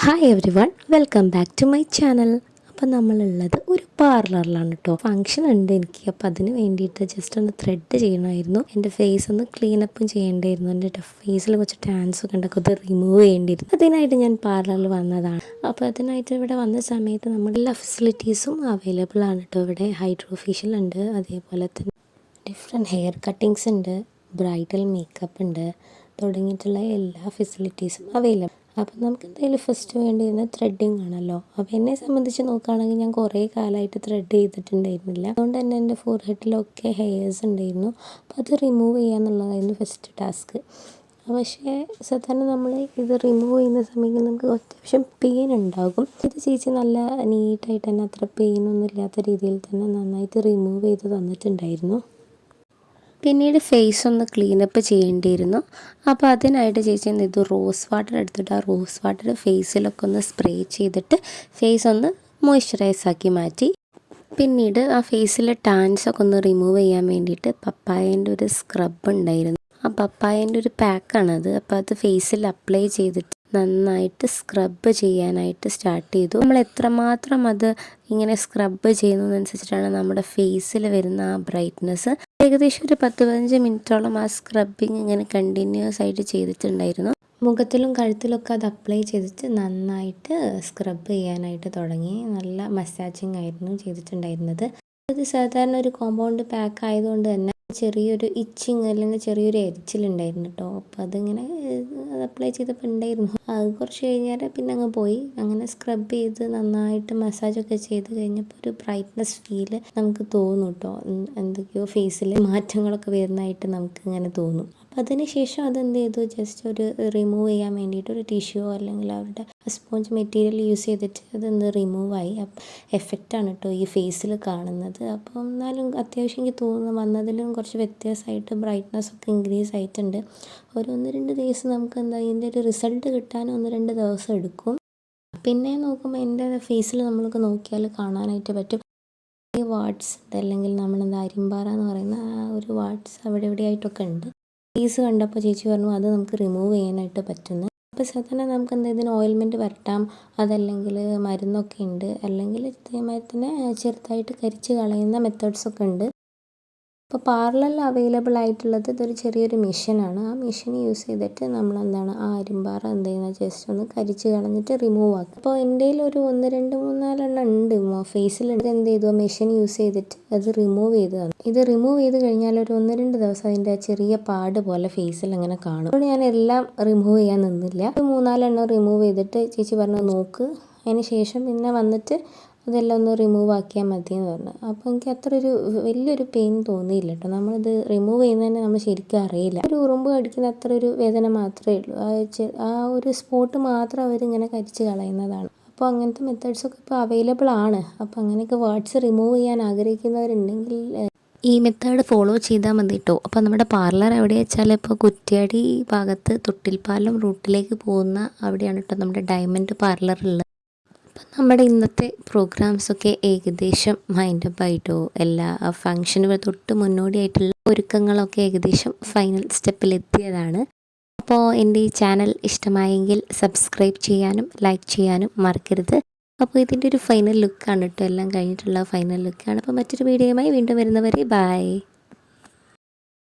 Hi everyone, welcome back to my channel. അപ്പം നമ്മളുള്ളത് ഒരു പാർലറിലാണ് കേട്ടോ. ഫംഗ്ഷൻ ഉണ്ട് എനിക്ക്. അപ്പം അതിന് വേണ്ടിയിട്ട് ജസ്റ്റ് ഒന്ന് ത്രെഡ് ചെയ്യണമായിരുന്നു. എൻ്റെ ഫേസ് ഒന്ന് ക്ലീനപ്പും ചെയ്യേണ്ടായിരുന്നു. എൻ്റെ ഫേസിൽ കുറച്ച് ടാൻസൊക്കെ ഉണ്ടൊക്കെ അത് റിമൂവ് ചെയ്യേണ്ടിയിരുന്നു. അതിനായിട്ട് ഞാൻ പാർലറിൽ വന്നതാണ്. അപ്പോൾ അതിനായിട്ട് ഇവിടെ വന്ന സമയത്ത് നമ്മുടെ എല്ലാ ഫെസിലിറ്റീസും അവൈലബിൾ ആണ് കേട്ടോ. ഇവിടെ ഹൈഡ്രോ ഫേഷ്യൽ ഉണ്ട്, അതേപോലെ തന്നെ ഡിഫറെൻറ്റ് ഹെയർ കട്ടിങ്സ് ഉണ്ട്, ബ്രൈഡൽ മേക്കപ്പ് ഉണ്ട്, തുടങ്ങിയിട്ടുള്ള എല്ലാ ഫെസിലിറ്റീസും അവൈലബിൾ. അപ്പം നമുക്ക് എന്തായാലും ഫസ്റ്റ് വേണ്ടിയിരുന്നത് ത്രെഡിങ് ആണല്ലോ. അപ്പോൾ എന്നെ സംബന്ധിച്ച് നോക്കുകയാണെങ്കിൽ ഞാൻ കുറേ കാലമായിട്ട് ത്രെഡ് ചെയ്തിട്ടുണ്ടായിരുന്നില്ല. അതുകൊണ്ട് തന്നെ എൻ്റെ ഫോർഹെഡിലൊക്കെ ഹെയർസ് ഉണ്ടായിരുന്നു. അപ്പോൾ അത് റിമൂവ് ചെയ്യുക എന്നുള്ളതായിരുന്നു ഫസ്റ്റ് ടാസ്ക്. പക്ഷേ സാധാരണ നമ്മൾ ഇത് റിമൂവ് ചെയ്യുന്ന സമയത്ത് നമുക്ക് അത്യാവശ്യം പെയിൻ ഉണ്ടാകും. ഇത് ചേച്ചി നല്ല നീറ്റായിട്ട് തന്നെ അത്ര പെയിനൊന്നും ഇല്ലാത്ത രീതിയിൽ തന്നെ നന്നായിട്ട് റിമൂവ് ചെയ്ത് തന്നിട്ടുണ്ടായിരുന്നു. പിന്നീട് ഫേസ് ഒന്ന് ക്ലീനപ്പ് ചെയ്യേണ്ടിയിരുന്നു. അപ്പോൾ അതിനായിട്ട് ചേച്ചി ഇത് റോസ് വാട്ടർ എടുത്തിട്ട് ആ റോസ് വാട്ടർ ഫേസിലൊക്കെ ഒന്ന് സ്പ്രേ ചെയ്തിട്ട് ഫേസ് ഒന്ന് മോയ്സ്ചറൈസ് ആക്കി മാറ്റി. പിന്നീട് ആ ഫേസിലെ ടാൻസൊക്കെ ഒന്ന് റിമൂവ് ചെയ്യാൻ വേണ്ടിയിട്ട് പപ്പായേൻ്റെ ഒരു സ്ക്രബ് ഉണ്ടായിരുന്നു. ആ പപ്പായേൻ്റെ ഒരു പാക്കാണത്. അപ്പോൾ അത് ഫേസിൽ അപ്ലൈ ചെയ്തിട്ട് നന്നായിട്ട് സ്ക്രബ് ചെയ്യാനായിട്ട് സ്റ്റാർട്ട് ചെയ്തു. നമ്മൾ എത്രമാത്രം അത് ഇങ്ങനെ സ്ക്രബ് ചെയ്യുന്നതനുസരിച്ചിട്ടാണ് നമ്മുടെ ഫേസിൽ വരുന്ന ആ ബ്രൈറ്റ്നെസ്. ഏകദേശം ഒരു 10-15 മിനിറ്റോളം ആ സ്ക്രബിങ് ഇങ്ങനെ കണ്ടിന്യൂസ് ആയിട്ട് ചെയ്തിട്ടുണ്ടായിരുന്നു. മുഖത്തിലും കഴുത്തിലൊക്കെ അത് അപ്ലൈ ചെയ്തിട്ട് നന്നായിട്ട് സ്ക്രബ് ചെയ്യാനായിട്ട് തുടങ്ങി. നല്ല മസാജിങ് ആയിരുന്നു ചെയ്തിട്ടുണ്ടായിരുന്നത്. അത് സാധാരണ ഒരു കോമ്പൗണ്ട് പാക്ക് ആയതുകൊണ്ട് തന്നെ ചെറിയൊരു ഇച്ചിങ് അല്ലെങ്കിൽ ചെറിയൊരു എരിച്ചിലുണ്ടായിരുന്നു കേട്ടോ. അപ്പോൾ അതിങ്ങനെ അപ്ലൈ ചെയ്തപ്പോൾ ഉണ്ടായിരുന്നു. അത് കുറച്ച് കഴിഞ്ഞാൽ പിന്നെ അങ്ങ് പോയി. അങ്ങനെ സ്ക്രബ് ചെയ്ത് നന്നായിട്ട് മസാജൊക്കെ ചെയ്ത് കഴിഞ്ഞപ്പോൾ ഒരു ബ്രൈറ്റ്നസ് ഫീല് നമുക്ക് തോന്നും കേട്ടോ. എന്തൊക്കെയോ ഫേസിൽ മാറ്റങ്ങളൊക്കെ വരുന്നതായിട്ട് നമുക്ക് ഇങ്ങനെ തോന്നും. അപ്പോൾ അതിന് ശേഷം അതെന്ത് ചെയ്തു, ജസ്റ്റ് ഒരു റിമൂവ് ചെയ്യാൻ വേണ്ടിയിട്ട് ഒരു ടിഷ്യൂ അല്ലെങ്കിൽ അവരുടെ സ്പോഞ്ച് മെറ്റീരിയൽ യൂസ് ചെയ്തിട്ട് അതൊന്ന് റിമൂവായി. അപ്പം എഫക്റ്റാണ് കേട്ടോ ഈ ഫേസിൽ കാണുന്നത്. അപ്പോൾ എന്നാലും അത്യാവശ്യം എനിക്ക് തോന്നുന്നു വന്നതിലും കുറച്ച് വ്യത്യാസമായിട്ട് ബ്രൈറ്റ്നസ് ഒക്കെ ഇൻക്രീസ് ആയിട്ടുണ്ട്. ഒരു 1-2 ദിവസം നമുക്ക് എന്താ ഇതിൻ്റെ ഒരു റിസൾട്ട് കിട്ടാൻ 1-2 ദിവസം എടുക്കും. പിന്നെ നോക്കുമ്പോൾ എൻ്റെ ഫേസിൽ നമ്മൾക്ക് നോക്കിയാൽ കാണാനായിട്ട് പറ്റും ഈ വാട്ട്സ് ഉണ്ട്, അല്ലെങ്കിൽ നമ്മളെന്താ അരിമ്പാറ എന്ന് പറയുന്ന ആ ഒരു വാട്ട്സ് അവിടെ ഇവിടെയായിട്ടൊക്കെ ഉണ്ട്. ഫേസ് കണ്ടപ്പോൾ ചേച്ചി പറഞ്ഞു അത് നമുക്ക് റിമൂവ് ചെയ്യാനായിട്ട് പറ്റുന്നു. അപ്പോൾ സാധാരണ നമുക്ക് എന്താ ഇതിന് ഓയിൽമെൻറ്റ് വരട്ടാം, അതല്ലെങ്കിൽ മരുന്നൊക്കെ ഉണ്ട്, അല്ലെങ്കിൽ ഇതേമാതിരി തന്നെ ചെറുതായിട്ട് കരിച്ച് കളയുന്ന മെത്തേഡ്സൊക്കെ ഉണ്ട്. അപ്പോൾ പാർലറിൽ അവൈലബിൾ ആയിട്ടുള്ളത് ഇതൊരു ചെറിയൊരു മെഷീനാണ്. ആ മെഷീൻ യൂസ് ചെയ്തിട്ട് നമ്മളെന്താണ് ആ അരിമ്പാറ എന്ത് ചെയ്യുന്നത് ജസ്റ്റ് ഒന്ന് കരിച്ച് കളഞ്ഞിട്ട് റിമൂവ് ആക്കുക. അപ്പോൾ എൻ്റെ ഒരു 1-2-3-4 ഉണ്ട് ഫേസിലുണ്ട്. എന്ത് ചെയ്തു, ആ മെഷീൻ യൂസ് ചെയ്തിട്ട് അത് റിമൂവ് ചെയ്ത് തന്നു. ഇത് റിമൂവ് ചെയ്ത് കഴിഞ്ഞാൽ ഒരു 1-2 ദിവസം അതിൻ്റെ ചെറിയ പാട് പോലെ ഫേസിൽ അങ്ങനെ കാണും. അതുകൊണ്ട് ഞാൻ എല്ലാം റിമൂവ് ചെയ്യാൻ നിന്നില്ല. ഒരു 3-4 റിമൂവ് ചെയ്തിട്ട് ചേച്ചി പറഞ്ഞു നോക്ക്, അതിന് ശേഷം പിന്നെ വന്നിട്ട് അതെല്ലാം ഒന്ന് റിമൂവ് ആക്കിയാൽ മതി എന്ന് പറഞ്ഞു. അപ്പോൾ എനിക്ക് അത്ര ഒരു വലിയൊരു പെയിൻ തോന്നിയില്ല കേട്ടോ. നമ്മളിത് റിമൂവ് ചെയ്യുന്നതന്നെ നമ്മൾ ശരിക്കും അറിയില്ല. ഒരു ഉറുമ്പ് കടിക്കുന്ന അത്ര ഒരു വേദന മാത്രമേ ഉള്ളൂ. ആ ഒരു സ്പോട്ട് മാത്രം അവരിങ്ങനെ കരിച്ച് കളയുന്നതാണ്. അപ്പോൾ അങ്ങനത്തെ മെത്തേഡ്സൊക്കെ ഇപ്പോൾ അവൈലബിൾ ആണ്. അപ്പോൾ അങ്ങനെയൊക്കെ വാട്ട്സ് റിമൂവ് ചെയ്യാൻ ആഗ്രഹിക്കുന്നവരുണ്ടെങ്കിൽ ഈ മെത്തേഡ് ഫോളോ ചെയ്താൽ മതി കേട്ടോ. അപ്പോൾ നമ്മുടെ പാർലർ എവിടെ വെച്ചാൽ ഇപ്പോൾ കുറ്റ്യാടി ഭാഗത്ത് തൊട്ടിൽപ്പാലം റൂട്ടിലേക്ക് പോകുന്ന അവിടെയാണ് കേട്ടോ നമ്മുടെ ഡയമണ്ട് പാർലർ ഉള്ളത്. അപ്പം നമ്മുടെ ഇന്നത്തെ പ്രോഗ്രാംസൊക്കെ ഏകദേശം മൈൻഡപ്പ് ആയിട്ടോ. എല്ലാ ഫങ്ഷനുകൾ തൊട്ട് മുന്നോടിയായിട്ടുള്ള ഒരുക്കങ്ങളൊക്കെ ഏകദേശം ഫൈനൽ സ്റ്റെപ്പിലെത്തിയതാണ്. അപ്പോൾ എൻ്റെ ഈ ചാനൽ ഇഷ്ടമായെങ്കിൽ സബ്സ്ക്രൈബ് ചെയ്യാനും ലൈക്ക് ചെയ്യാനും മറക്കരുത്. അപ്പോൾ ഇതിൻ്റെ ഒരു ഫൈനൽ ലുക്കാണ് കേട്ടോ, എല്ലാം കഴിഞ്ഞിട്ടുള്ള ഫൈനൽ ലുക്കാണ്. അപ്പോൾ മറ്റൊരു വീഡിയോയുമായി വീണ്ടും വരുന്നവരെ ബൈ.